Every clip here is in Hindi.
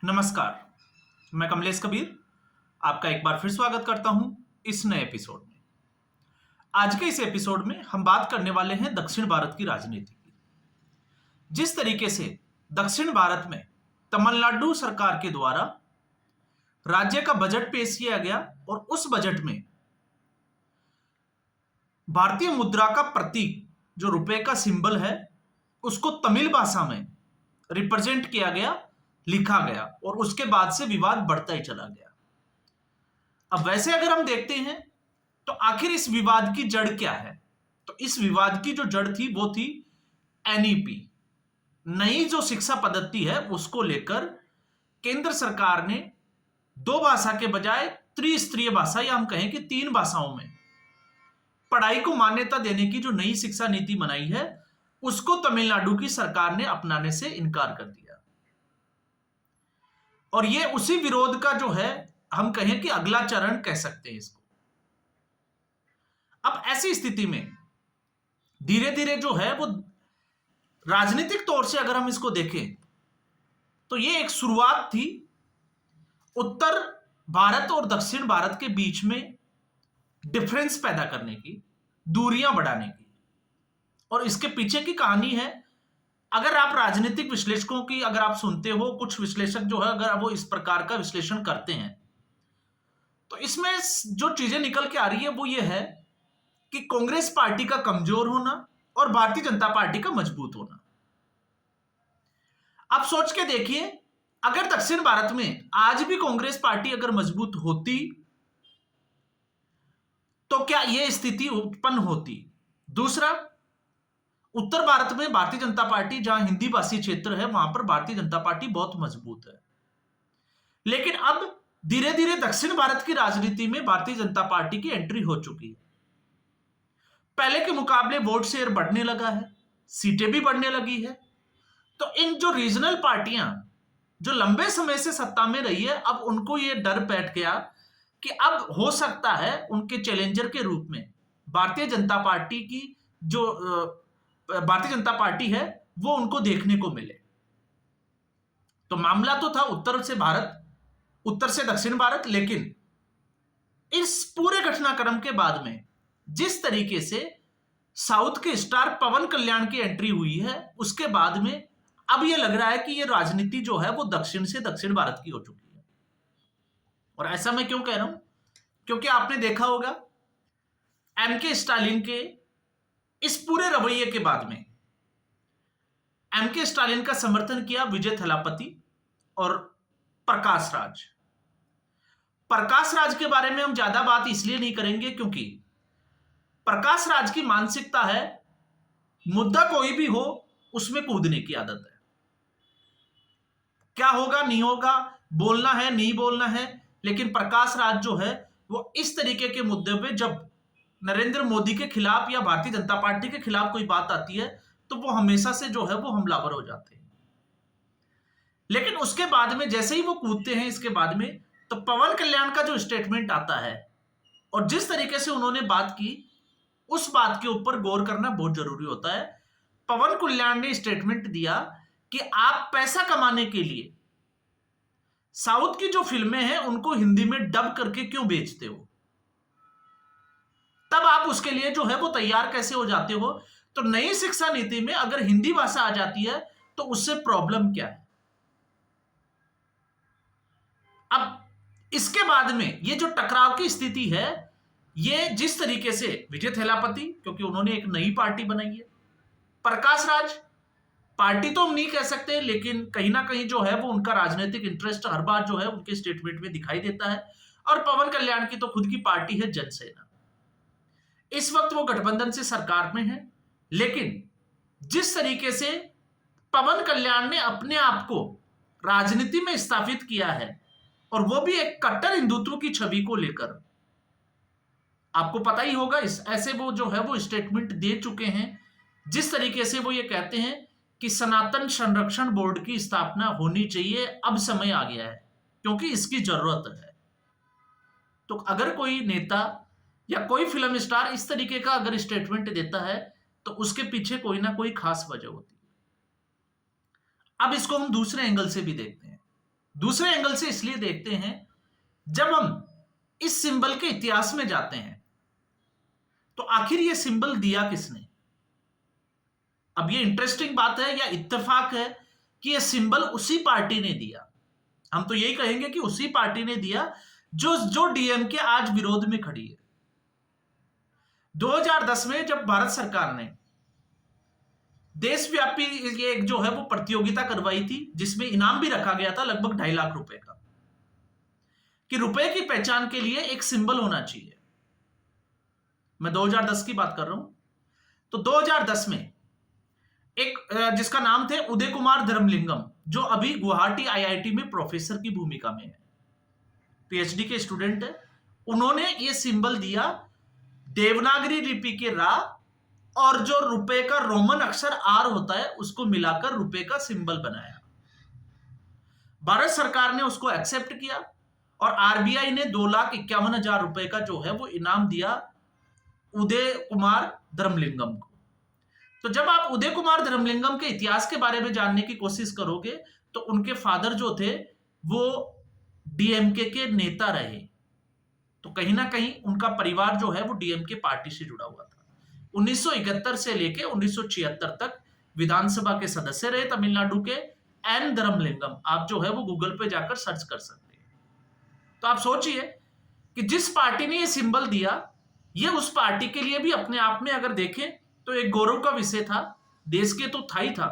नमस्कार। मैं कमलेश कबीर आपका एक बार फिर स्वागत करता हूं इस नए एपिसोड में। आज के इस एपिसोड में हम बात करने वाले हैं दक्षिण भारत की राजनीति की। जिस तरीके से दक्षिण भारत में तमिलनाडु सरकार के द्वारा राज्य का बजट पेश किया गया और उस बजट में भारतीय मुद्रा का प्रतीक जो रुपए का सिंबल है उसको तमिल भाषा में रिप्रेजेंट किया गया, लिखा गया और उसके बाद से विवाद बढ़ता ही चला गया। अब वैसे अगर हम देखते हैं तो आखिर इस विवाद की जड़ क्या है? तो इस विवाद की जो जड़ थी वो थी एनईपी, नई जो शिक्षा पद्धति है उसको लेकर केंद्र सरकार ने दो भाषा के बजाय त्रिस्तरीय भाषा या हम कहें कि तीन भाषाओं में पढ़ाई को मान्यता देने की जो नई शिक्षा नीति बनाई है उसको तमिलनाडु की सरकार ने अपनाने से इनकार कर दिया। और ये उसी विरोध का जो है हम कहें कि अगला चरण कह सकते हैं इसको। अब ऐसी स्थिति में धीरे धीरे जो है वो राजनीतिक तौर से अगर हम इसको देखें तो ये एक शुरुआत थी उत्तर भारत और दक्षिण भारत के बीच में डिफरेंस पैदा करने की, दूरियां बढ़ाने की। और इसके पीछे की कहानी है, अगर आप राजनीतिक विश्लेषकों की अगर आप सुनते हो, कुछ विश्लेषक जो है अगर वो इस प्रकार का विश्लेषण करते हैं तो इसमें जो चीजें निकल के आ रही है वो ये है कि कांग्रेस पार्टी का कमजोर होना और भारतीय जनता पार्टी का मजबूत होना। आप सोच के देखिए, अगर दक्षिण भारत में आज भी कांग्रेस पार्टी अगर मजबूत होती तो क्या यह स्थिति उत्पन्न होती? दूसरा, उत्तर भारत में भारतीय जनता पार्टी जहां हिंदी भाषी क्षेत्र है वहां पर भारतीय जनता पार्टी बहुत मजबूत है, लेकिन अब धीरे धीरे दक्षिण भारत की राजनीति में भारतीय जनता पार्टी की एंट्री हो चुकी है। पहले के मुकाबले वोट शेयर बढ़ने लगा है, सीटें भी बढ़ने लगी है। तो इन जो रीजनल पार्टियां जो लंबे समय से सत्ता में रही है, अब उनको यह डर बैठ गया कि अब हो सकता है उनके चैलेंजर के रूप में भारतीय जनता पार्टी की जो भारतीय जनता पार्टी है वो उनको देखने को मिले। तो मामला तो था उत्तर से दक्षिण भारत, लेकिन इस पूरे घटनाक्रम के बाद में जिस तरीके से साउथ के स्टार पवन कल्याण की एंट्री हुई है उसके बाद में अब यह लग रहा है कि यह राजनीति जो है वो दक्षिण से दक्षिण भारत की हो चुकी है। और ऐसा मैं क्यों कह रहा हूं? क्योंकि आपने देखा होगा एमके स्टालिन के इस पूरे रवैये के बाद में एमके स्टालिन का समर्थन किया विजय थलापति और प्रकाश राज। प्रकाश राज के बारे में हम ज्यादा बात इसलिए नहीं करेंगे क्योंकि प्रकाश राज की मानसिकता है मुद्दा कोई भी हो उसमें कूदने की आदत है। क्या होगा नहीं होगा, बोलना है नहीं बोलना है, लेकिन प्रकाश राज जो है वो इस तरीके के मुद्दे पे जब नरेंद्र मोदी के खिलाफ या भारतीय जनता पार्टी के खिलाफ कोई बात आती है तो वो हमेशा से जो है वो हमलावर हो जाते हैं। लेकिन उसके बाद में जैसे ही वो कूदते हैं इसके बाद में तो पवन कल्याण का जो स्टेटमेंट आता है और जिस तरीके से उन्होंने बात की उस बात के ऊपर गौर करना बहुत जरूरी होता है। पवन कल्याण ने स्टेटमेंट दिया कि आप पैसा कमाने के लिए साउथ की जो फिल्में हैं उनको हिंदी में डब करके क्यों बेचते हो? तब आप उसके लिए जो है वो तैयार कैसे हो जाते हो? तो नई शिक्षा नीति में अगर हिंदी भाषा आ जाती है तो उससे प्रॉब्लम क्या है? अब इसके बाद में ये जो टकराव की स्थिति है, ये जिस तरीके से विजय थलापति, क्योंकि उन्होंने एक नई पार्टी बनाई है, प्रकाश राज पार्टी तो हम नहीं कह सकते लेकिन कहीं ना कहीं जो है वो उनका राजनीतिक इंटरेस्ट हर बार जो है उनके स्टेटमेंट में दिखाई देता है। और पवन कल्याण की तो खुद की पार्टी है जनसेना। इस वक्त वो गठबंधन से सरकार में है, लेकिन जिस तरीके से पवन कल्याण ने अपने आप को राजनीति में स्थापित किया है और वो भी एक कट्टर हिंदुत्व की छवि को लेकर, आपको पता ही होगा इस ऐसे वो जो है वो स्टेटमेंट दे चुके हैं जिस तरीके से वो ये कहते हैं कि सनातन संरक्षण बोर्ड की स्थापना होनी चाहिए, अब समय आ गया है क्योंकि इसकी जरूरत है। तो अगर कोई नेता या कोई फिल्म स्टार इस तरीके का अगर स्टेटमेंट देता है तो उसके पीछे कोई ना कोई खास वजह होती है। अब इसको हम दूसरे एंगल से भी देखते हैं। दूसरे एंगल से इसलिए देखते हैं, जब हम इस सिंबल के इतिहास में जाते हैं तो आखिर ये सिंबल दिया किसने। अब ये इंटरेस्टिंग बात है या इत्तेफाक है कि ये सिंबल उसी पार्टी ने दिया। हम तो यही कहेंगे कि उसी पार्टी ने दिया जो जो डीएमके आज विरोध में खड़ी है। 2010 में जब भारत सरकार ने देशव्यापी ये एक जो है वो प्रतियोगिता करवाई थी, जिसमें इनाम भी रखा गया था लगभग 2.5 लाख रुपए का, कि रुपए की पहचान के लिए एक सिंबल होना चाहिए। मैं 2010 की बात कर रहा हूं। तो 2010 में एक जिसका नाम थे उदय कुमार धर्मलिंगम, जो अभी गुवाहाटी आईआईटी में प्रोफेसर की भूमिका में है, पीएचडी के स्टूडेंट है। उन्होंने ये सिंबल दिया, देवनागरी लिपि के रा और जो रुपए का रोमन अक्षर आर होता है उसको मिलाकर रुपए का सिंबल बनाया। भारत सरकार ने उसको एक्सेप्ट किया और आरबीआई ने 2,51,000 रुपए का जो है वो इनाम दिया उदय कुमार धर्मलिंगम को। तो जब आप उदय कुमार धर्मलिंगम के इतिहास के बारे में जानने की कोशिश करोगे तो उनके फादर जो थे वो डीएमके के नेता रहे। तो कहीं ना कहीं उनका परिवार जो है वो डीएमके पार्टी से जुड़ा हुआ था। 1971 से लेके 1976 तक विधानसभा के सदस्य रहे तमिलनाडु के एन धर्मलिंगम। आप जो है वो गूगल पे जाकर सर्च कर सकते हैं। तो आप सोचिए कि जिस पार्टी ने ये सिंबल दिया, ये उस पार्टी के लिए भी अपने आप में अगर देखें तो एक गौरव का विषय था, देश के तो था ही था।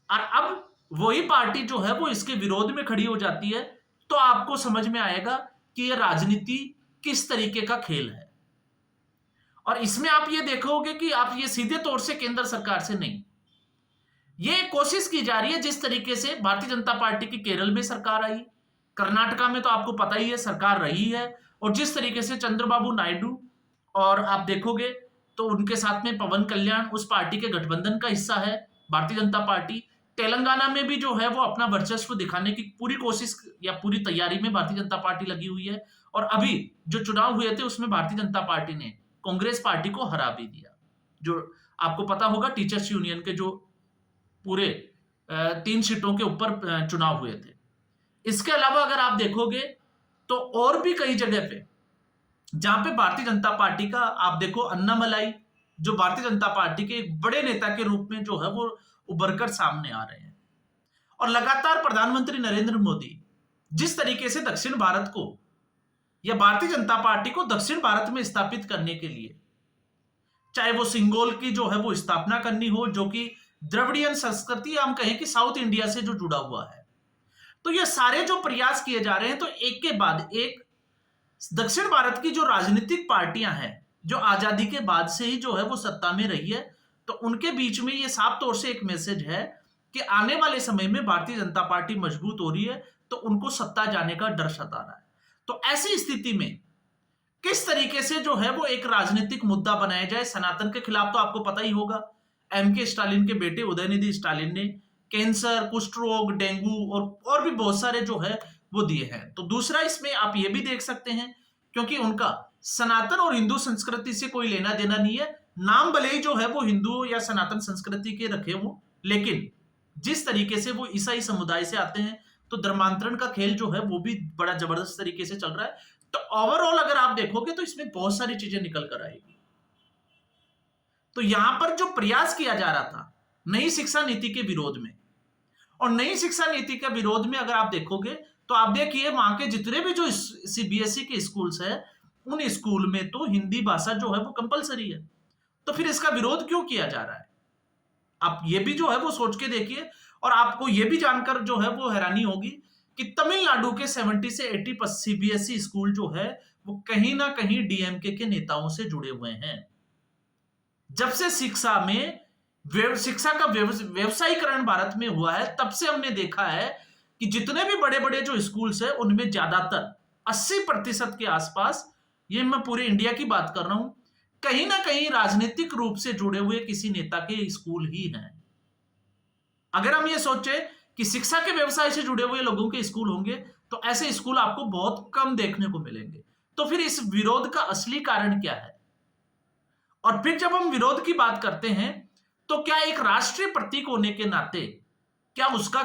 और अब वही पार्टी जो है वो इसके विरोध में खड़ी हो जाती है, तो आपको समझ में आएगा कि यह राजनीति किस तरीके का खेल है। और इसमें आप ये देखोगे कि आप ये सीधे तौर से केंद्र सरकार से नहीं, ये कोशिश की जा रही है जिस तरीके से भारतीय जनता पार्टी की केरल में सरकार आई, कर्नाटका में तो आपको पता ही है सरकार रही है, और जिस तरीके से चंद्रबाबू नायडू, और आप देखोगे तो उनके साथ में पवन कल्याण उस पार्टी के गठबंधन का हिस्सा है भारतीय जनता पार्टी। तेलंगाना में भी जो है वो अपना वर्चस्व दिखाने की पूरी कोशिश या पूरी तैयारी में भारतीय जनता पार्टी लगी हुई है। और अभी जो चुनाव हुए थे उसमें भारतीय जनता पार्टी ने कांग्रेस पार्टी को हरा भी दिया। जो आपको पता होगा टीचर्स यूनियन के जो पूरे 3 सीटों के ऊपर चुनाव हुए थे। इसके अलावा अगर आप देखोगे तो और भी कई जगह पे जहां पे भारतीय जनता पार्टी का आप देखो, अन्नामलाई जो भारतीय जनता पार्टी के एक बड़े नेता के रूप में जो है वो उभरकर सामने आ रहे हैं। और लगातार प्रधानमंत्री नरेंद्र मोदी जिस तरीके से दक्षिण भारत को या भारतीय जनता पार्टी को दक्षिण भारत में स्थापित करने के लिए, चाहे वो सिंगोल की जो है वो स्थापना करनी हो, जो कि द्रविड़ियन संस्कृति हम कहें कि साउथ इंडिया से जो जुड़ा हुआ है, तो ये सारे जो प्रयास किए जा रहे हैं, तो एक के बाद एक दक्षिण भारत की जो राजनीतिक पार्टियां हैं जो आजादी के बाद से ही जो है वो सत्ता में रही है, तो उनके बीच में ये साफ तौर से एक मैसेज है कि आने वाले समय में भारतीय जनता पार्टी मजबूत हो रही है, तो उनको सत्ता जाने का डर सता रहा है। तो ऐसी स्थिति में किस तरीके से जो है वो एक राजनीतिक मुद्दा बनाया जाए। सनातन के खिलाफ तो आपको पता ही होगा, एमके स्टालिन के बेटे उदयनिधि स्टालिन ने कैंसर, कुष्ठ रोग, डेंगू और भी बहुत सारे जो है वो दिए हैं। तो दूसरा इसमें आप ये भी देख सकते हैं, क्योंकि उनका सनातन और हिंदू संस्कृति से कोई लेना देना नहीं है, नाम भले ही जो है वो हिंदू या सनातन संस्कृति के रखे हो, लेकिन जिस तरीके से वो ईसाई समुदाय से आते हैं, तो धर्मांतरण का खेल जो है वो भी बड़ा जबरदस्त तरीके से चल रहा है। तो ओवरऑल अगर आप देखोगे तो इसमें बहुत सारी चीजें निकल कर आएगी। तो यहां पर जो प्रयास किया जा रहा था नई शिक्षा नीति के विरोध में, और नई शिक्षा नीति के विरोध में अगर आप देखोगे तो आप देखिए वहां के जितने भी जो सीबीएसई के स्कूल्स है, उन स्कूल में तो हिंदी भाषा जो है वो कंपलसरी है। तो फिर इसका विरोध क्यों किया जा रहा है, आप ये भी जो है वो सोच के देखिए। और आपको ये भी जानकर जो है वो हैरानी होगी कि तमिलनाडु के 70 से 80% सीबीएसई स्कूल जो है वो कहीं ना कहीं डीएमके के नेताओं से जुड़े हुए हैं। जब से शिक्षा का व्यवसायीकरण भारत में हुआ है, तब से हमने देखा है कि जितने भी बड़े बड़े जो स्कूल्स है उनमें ज्यादातर 80% के आसपास, ये मैं पूरे इंडिया की बात कर रहा हूं, कहीं ना कहीं राजनीतिक रूप से जुड़े हुए किसी नेता के स्कूल ही हैं। अगर हम ये सोचे कि शिक्षा के व्यवसाय से जुड़े हुए लोगों के स्कूल होंगे, तो ऐसे स्कूल आपको बहुत कम देखने को मिलेंगे। तो फिर इस विरोध का असली कारण क्या है? और फिर जब हम विरोध की बात करते हैं, तो क्या एक राष्ट्रीय प्रतीक होने के नाते क्या उसका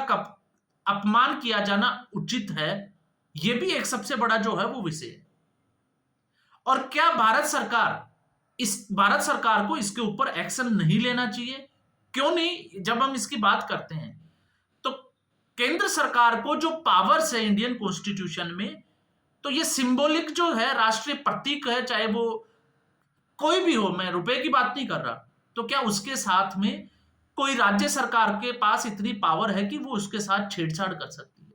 अपमान किया जाना उचित है, यह भी एक सबसे बड़ा जो है वो विषय है। और क्या भारत सरकार को इसके ऊपर एक्शन नहीं लेना चाहिए? क्यों नहीं? जब हम इसकी बात करते हैं तो केंद्र सरकार को जो पावर्स है इंडियन कॉन्स्टिट्यूशन में, तो ये सिंबॉलिक जो है, राष्ट्रीय प्रतीक है, चाहे वो कोई भी हो, मैं रुपए की बात नहीं कर रहा, तो क्या उसके साथ में कोई राज्य सरकार के पास इतनी पावर है कि वो उसके साथ छेड़छाड़ कर सकती है?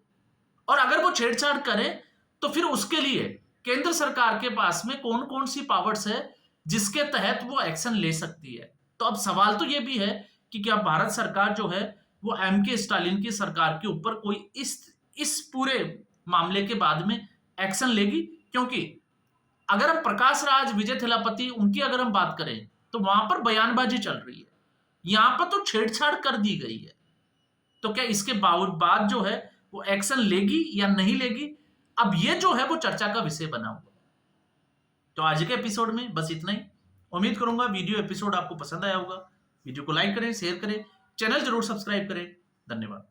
और अगर वो छेड़छाड़ करे तो फिर उसके लिए केंद्र सरकार के पास में कौन कौन सी पावर्स है जिसके तहत वो एक्शन ले सकती है? तो अब सवाल तो ये भी है कि क्या भारत सरकार जो है वो एम के स्टालिन की सरकार के ऊपर कोई इस पूरे मामले के बाद में एक्शन लेगी? क्योंकि अगर हम प्रकाश राज, विजय थलापति, उनकी अगर हम बात करें तो वहां पर बयानबाजी चल रही है, यहां पर तो छेड़छाड़ कर दी गई है। तो क्या इसके बाद जो है वो एक्शन लेगी या नहीं लेगी, अब ये जो है वो चर्चा का विषय बना हुआ। तो आज के एपिसोड में बस इतना ही। उम्मीद करूंगा वीडियो एपिसोड आपको पसंद आया होगा। वीडियो को लाइक करें, शेयर करें, चैनल जरूर सब्सक्राइब करें। धन्यवाद।